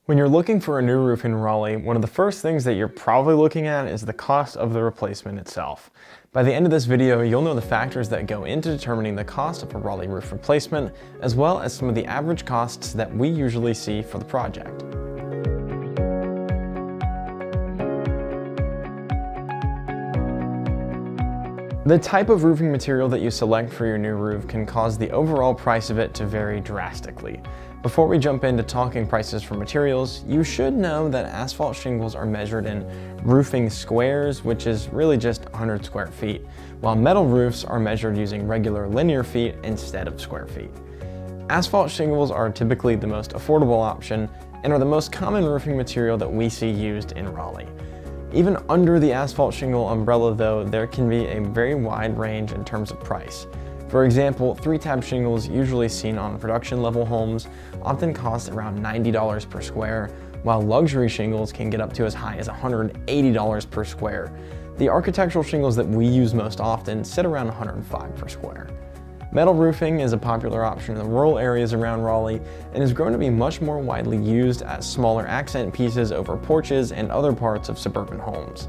When you're looking for a new roof in Raleigh, one of the first things that you're probably looking at is the cost of the replacement itself. By the end of this video, you'll know the factors that go into determining the cost of a Raleigh roof replacement, as well as some of the average costs that we usually see for the project. The type of roofing material that you select for your new roof can cause the overall price of it to vary drastically. Before we jump into talking prices for materials, you should know that asphalt shingles are measured in roofing squares, which is really just 100 square feet, while metal roofs are measured using regular linear feet instead of square feet. Asphalt shingles are typically the most affordable option and are the most common roofing material that we see used in Raleigh. Even under the asphalt shingle umbrella though, there can be a very wide range in terms of price. For example, 3-tab shingles usually seen on production level homes often cost around $90 per square, while luxury shingles can get up to as high as $180 per square. The architectural shingles that we use most often sit around $105 per square. Metal roofing is a popular option in the rural areas around Raleigh and has grown to be much more widely used as smaller accent pieces over porches and other parts of suburban homes.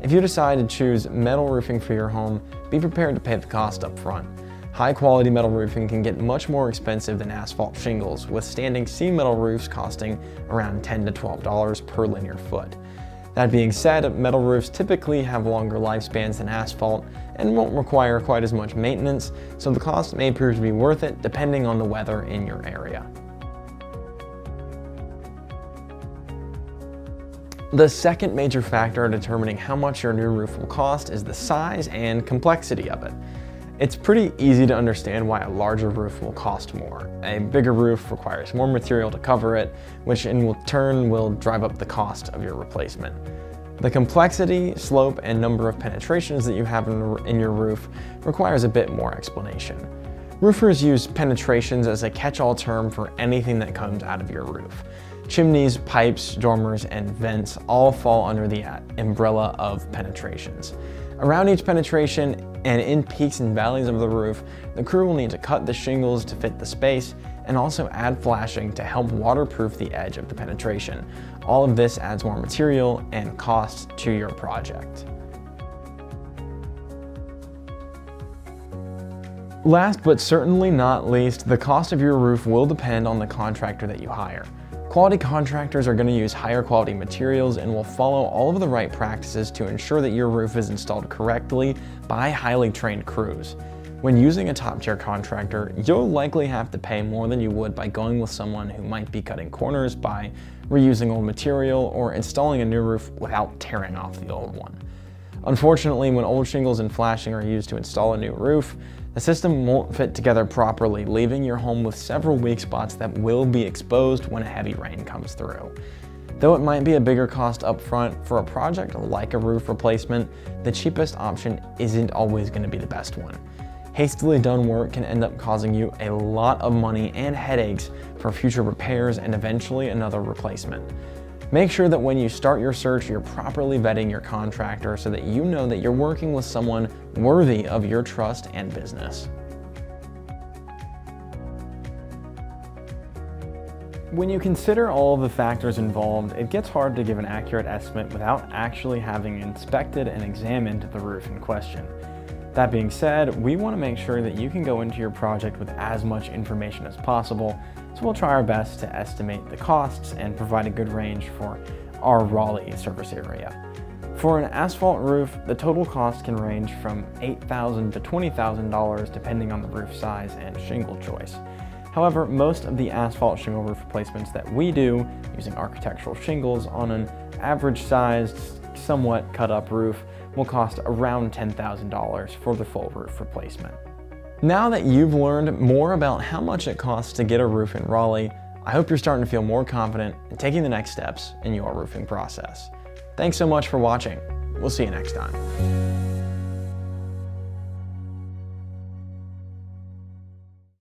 If you decide to choose metal roofing for your home, be prepared to pay the cost up front. High-quality metal roofing can get much more expensive than asphalt shingles, with standing seam metal roofs costing around $10 to $12 per linear foot. That being said, metal roofs typically have longer lifespans than asphalt and won't require quite as much maintenance, so the cost may prove to be worth it depending on the weather in your area. The second major factor determining how much your new roof will cost is the size and complexity of it. It's pretty easy to understand why a larger roof will cost more. A bigger roof requires more material to cover it, which in turn will drive up the cost of your replacement. The complexity, slope, and number of penetrations that you have in your roof requires a bit more explanation. Roofers use penetrations as a catch-all term for anything that comes out of your roof. Chimneys, pipes, dormers, and vents all fall under the umbrella of penetrations. Around each penetration and in peaks and valleys of the roof, the crew will need to cut the shingles to fit the space and also add flashing to help waterproof the edge of the penetration. All of this adds more material and cost to your project. Last but certainly not least, the cost of your roof will depend on the contractor that you hire. Quality contractors are going to use higher quality materials and will follow all of the right practices to ensure that your roof is installed correctly by highly trained crews. When using a top-tier contractor, you'll likely have to pay more than you would by going with someone who might be cutting corners by reusing old material or installing a new roof without tearing off the old one. Unfortunately, when old shingles and flashing are used to install a new roof, the system won't fit together properly, leaving your home with several weak spots that will be exposed when a heavy rain comes through. Though it might be a bigger cost up front, for a project like a roof replacement, the cheapest option isn't always going to be the best one. Hastily done work can end up causing you a lot of money and headaches for future repairs and eventually another replacement. Make sure that when you start your search, you're properly vetting your contractor so that you know that you're working with someone worthy of your trust and business. When you consider all of the factors involved, it gets hard to give an accurate estimate without actually having inspected and examined the roof in question. That being said, we want to make sure that you can go into your project with as much information as possible, so we'll try our best to estimate the costs and provide a good range for our Raleigh service area. For an asphalt roof, the total cost can range from $8,000 to $20,000 depending on the roof size and shingle choice. However, most of the asphalt shingle roof replacements that we do using architectural shingles on an average sized, somewhat cut up roof will cost around $10,000 for the full roof replacement. Now that you've learned more about how much it costs to get a roof in Raleigh, I hope you're starting to feel more confident in taking the next steps in your roofing process. Thanks so much for watching. We'll see you next time.